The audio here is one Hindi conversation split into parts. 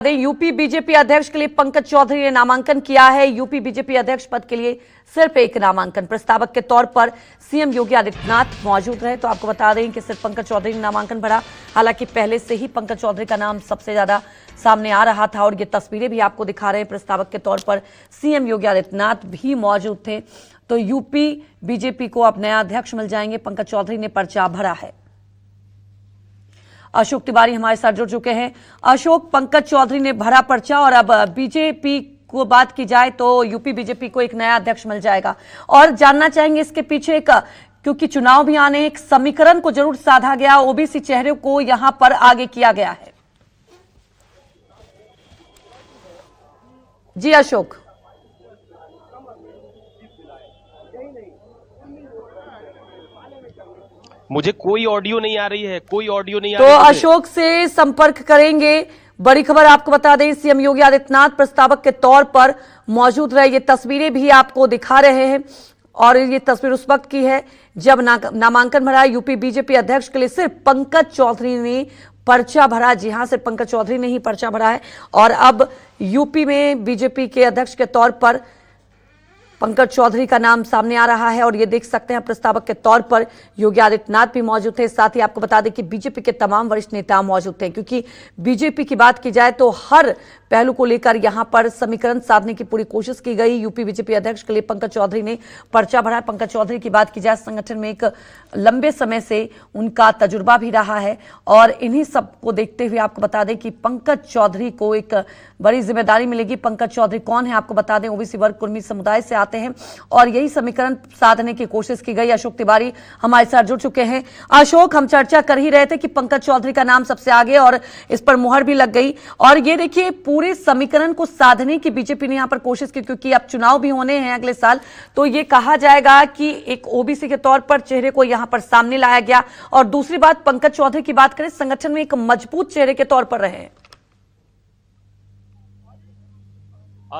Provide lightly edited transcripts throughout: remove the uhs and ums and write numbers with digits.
यूपी बीजेपी अध्यक्ष के लिए पंकज चौधरी ने नामांकन किया है। यूपी बीजेपी अध्यक्ष पद के लिए सिर्फ एक नामांकन। प्रस्तावक के तौर पर सीएम योगी आदित्यनाथ मौजूद रहे। तो आपको बता दें कि सिर्फ पंकज चौधरी ने नामांकन भरा। हालांकि पहले से ही पंकज चौधरी का नाम सबसे ज्यादा सामने आ रहा था और ये तस्वीरें भी आपको दिखा रहे हैं। प्रस्तावक के तौर पर सीएम योगी आदित्यनाथ भी मौजूद थे। तो यूपी बीजेपी को अब नया अध्यक्ष मिल जाएंगे। पंकज चौधरी ने पर्चा भरा है। अशोक तिवारी हमारे साथ जुड़ चुके हैं। अशोक, पंकज चौधरी ने भरा पर्चा और अब बीजेपी को बात की जाए तो यूपी बीजेपी को एक नया अध्यक्ष मिल जाएगा। और जानना चाहेंगे इसके पीछे एक, क्योंकि चुनाव भी आने, एक समीकरण को जरूर साधा गया, ओबीसी चेहरे को यहां पर आगे किया गया है। जी अशोक। मुझे कोई ऑडियो नहीं आ रही है, कोई ऑडियो नहीं आ तो रही है। अशोक से संपर्क करेंगे। बड़ी खबर आपको बता दें, सीएम योगी आदित्यनाथ प्रस्तावक के तौर पर मौजूद रहे। ये तस्वीरें भी आपको दिखा रहे हैं और ये तस्वीर उस वक्त की है जब नामांकन भरा। यूपी बीजेपी अध्यक्ष के लिए सिर्फ पंकज चौधरी ने पर्चा भरा। जी हां, सिर्फ पंकज चौधरी ने ही पर्चा भरा है और अब यूपी में बीजेपी के अध्यक्ष के तौर पर पंकज चौधरी का नाम सामने आ रहा है। और ये देख सकते हैं प्रस्तावक के तौर पर योगी आदित्यनाथ भी मौजूद थे। साथ ही आपको बता दें कि बीजेपी के तमाम वरिष्ठ नेता मौजूद थे, क्योंकि बीजेपी की बात की जाए तो हर पहलू को लेकर यहां पर समीकरण साधने की पूरी कोशिश की गई। यूपी बीजेपी अध्यक्ष के लिए पंकज चौधरी ने पर्चा भरा। पंकज चौधरी की बात की जाए, संगठन में एक लंबे समय से उनका तजुर्बा भी रहा है और इन्हीं सब को देखते हुए आपको बता दें कि पंकज चौधरी को एक बड़ी जिम्मेदारी मिलेगी। पंकज चौधरी कौन है आपको बता दें, ओबीसी वर्ग कुर्मी समुदाय से आते हैं और यही समीकरण साधने की कोशिश की गई। अशोक तिवारी हमारे साथ जुड़ चुके हैं। अशोक, हम चर्चा कर ही रहे थे कि पंकज चौधरी का नाम सबसे आगे और इस पर मुहर भी लग गई और ये देखिए पूरे समीकरण को साधने की बीजेपी ने यहां पर कोशिश की, क्योंकि अब चुनाव भी होने हैं अगले साल। तो ये कहा जाएगा कि एक ओबीसी के तौर पर चेहरे को यहां पर सामने लाया गया। और दूसरी बात, पंकज चौधरी की बात करें, संगठन में एक मजबूत चेहरे के तौर पर रहे।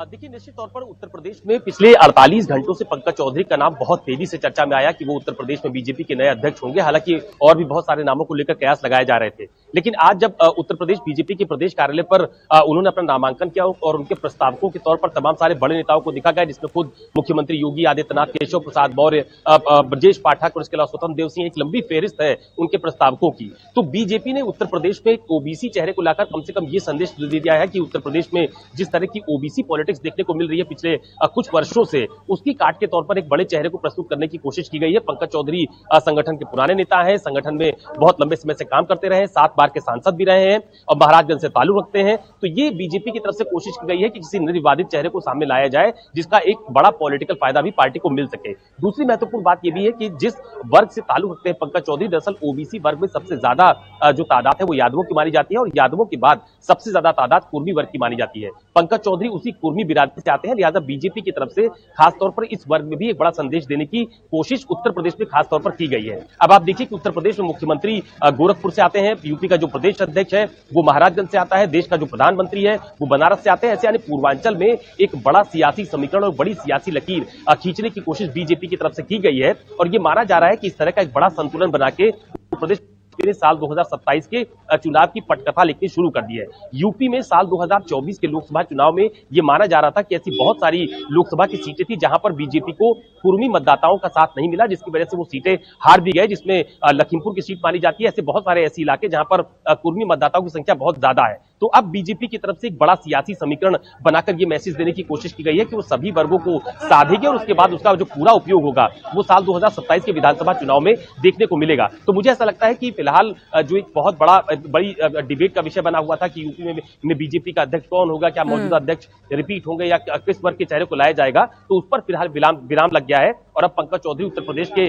देखिए, निश्चित तौर पर उत्तर प्रदेश में पिछले 48 घंटों से पंकज चौधरी का नाम बहुत तेजी से चर्चा में आया कि वो उत्तर प्रदेश में बीजेपी के नए अध्यक्ष होंगे। हालांकि और भी बहुत सारे नामों को लेकर कयास लगाए जा रहे थे, लेकिन आज जब उत्तर प्रदेश बीजेपी के प्रदेश कार्यालय पर उन्होंने अपना नामांकन किया और उनके प्रस्तावकों के तौर पर तमाम सारे बड़े नेताओं को देखा गया, जिसमें खुद मुख्यमंत्री योगी आदित्यनाथ, केशव प्रसाद मौर्य, ब्रजेश पाठक और इसके अलावा स्वतंत्र देव सिंह, एक लंबी फेहरिस्त है उनके प्रस्तावकों की। तो बीजेपी ने उत्तर प्रदेश में एक ओबीसी चेहरे को लाकर कम से कम ये संदेश दे दिया है कि उत्तर प्रदेश में जिस तरह की ओबीसी पॉलिटिक्स देखने को मिल रही है पिछले कुछ वर्षों से, उसकी काट के तौर पर एक बड़े चेहरे को प्रस्तुत करने की कोशिश की गई है। पंकज चौधरी संगठन के पुराने नेता हैं, संगठन में बहुत लंबे समय से काम करते रहे, 7 बार के सांसद भी रहे हैं और महाराजगंज से ताल्लुक रखते हैं। तो ये बीजेपी की तरफ से कोशिश की गई है कि किसी निर्विवादित चेहरे को सामने लाया जाए, जिसका एक बड़ा पॉलिटिकल फायदा भी पार्टी को मिल सके। दूसरी महत्वपूर्ण बात यह भी है कि जिस वर्ग से ताल्लुक रखते हैं पंकज चौधरी, दरअसल ओबीसी वर्ग में सबसे ज्यादा जो तादाद है वो यादवों की मानी जाती है और यादवों के बाद सबसे ज्यादा तादाद कुर्मी वर्ग की मानी जाती है। पंकज चौधरी उसी कुर्मी बिरादरी से आते हैं, लिहाजा बीजेपी की तरफ से खासतौर पर इस वर्ग में भी एक बड़ा संदेश देने की कोशिश उत्तर प्रदेश में खासतौर पर की गई है। अब आप देखिए कि उत्तर प्रदेश में मुख्यमंत्री गोरखपुर से आते हैं, यूपी का जो प्रदेश अध्यक्ष है वो महाराजगंज से आता है, देश का जो प्रधानमंत्री है वो बनारस से आते हैं। ऐसे यानी पूर्वांचल में एक बड़ा सियासी समीकरण और बड़ी सियासी लकीर खींचने की कोशिश बीजेपी की तरफ से की गई है और ये माना जा रहा है कि इस तरह का एक बड़ा संतुलन बना के उत्तर प्रदेश ने साल 2027 के चुनाव की पटकथा लिखनी शुरू कर दी है। यूपी में साल 2024 के लोकसभा चुनाव में यह माना जा रहा था कि ऐसी बहुत सारी लोकसभा की सीटें थी जहां पर बीजेपी को कुर्मी मतदाताओं का साथ नहीं मिला, जिसकी वजह से वो सीटें हार भी गए, जिसमें लखीमपुर की सीट मानी जाती है। ऐसे बहुत सारे ऐसे इलाके जहां पर कुर्मी मतदाताओं की संख्या बहुत ज्यादा है। तो अब बीजेपी की तरफ से एक बड़ा सियासी समीकरण बनाकर यह मैसेज देने की कोशिश की गई है कि वो सभी वर्गों को साधेगी और उसके बाद उसका जो पूरा उपयोग होगा वो साल 2027 के विधानसभा चुनाव में देखने को मिलेगा। तो मुझे ऐसा लगता है कि फिलहाल जो एक बहुत बड़ी डिबेट का विषय बना हुआ था कि यूपी में बीजेपी का अध्यक्ष कौन होगा, क्या मौजूदा अध्यक्ष रिपीट होंगे या किस वर्ग के चेहरे को लाया जाएगा, तो उस पर फिलहाल विराम लग गया है और अब पंकज चौधरी उत्तर प्रदेश के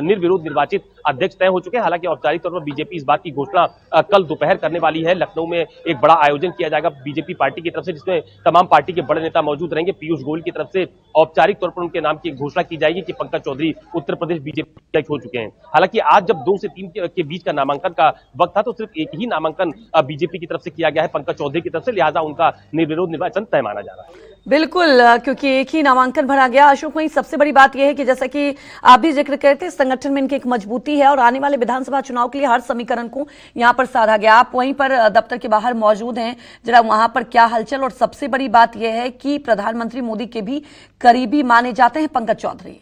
निर्विरोध निर्वाचित अध्यक्ष तय हो चुके हैं। हालांकि औपचारिक तौर पर बीजेपी इस बात की घोषणा कल दोपहर करने वाली है। लखनऊ में एक बड़ा आयोजन किया जाएगा बीजेपी पार्टी की तरफ से, जिसमें तमाम पार्टी के बड़े नेता मौजूद रहेंगे। पीयूष गोयल की तरफ से औपचारिक तौर पर उनके नाम की घोषणा की जाएगी कि पंकज चौधरी उत्तर प्रदेश बीजेपी अध्यक्ष हो चुके हैं। हालांकि आज जब 2 से 3 के बीच का नामांकन का वक्त था तो सिर्फ एक ही नामांकन बीजेपी की तरफ से किया गया है पंकज चौधरी की तरफ से, लिहाजा उनका निर्विरोध निर्वाचन तय माना जा रहा है। बिल्कुल, क्योंकि एक ही नामांकन भरा गया। अशोक, वहीं सबसे बड़ी बात यह है कि जैसा कि आप भी जिक्र करते हैं, संगठन में इनकी एक मजबूती है और आने वाले विधानसभा चुनाव के लिए हर समीकरण को यहां पर साधा गया। आप वहीं पर दफ्तर के बाहर मौजूद हैं, जरा वहां पर क्या हलचल। और सबसे बड़ी बात यह है कि प्रधानमंत्री मोदी के भी करीबी माने जाते हैं पंकज चौधरी।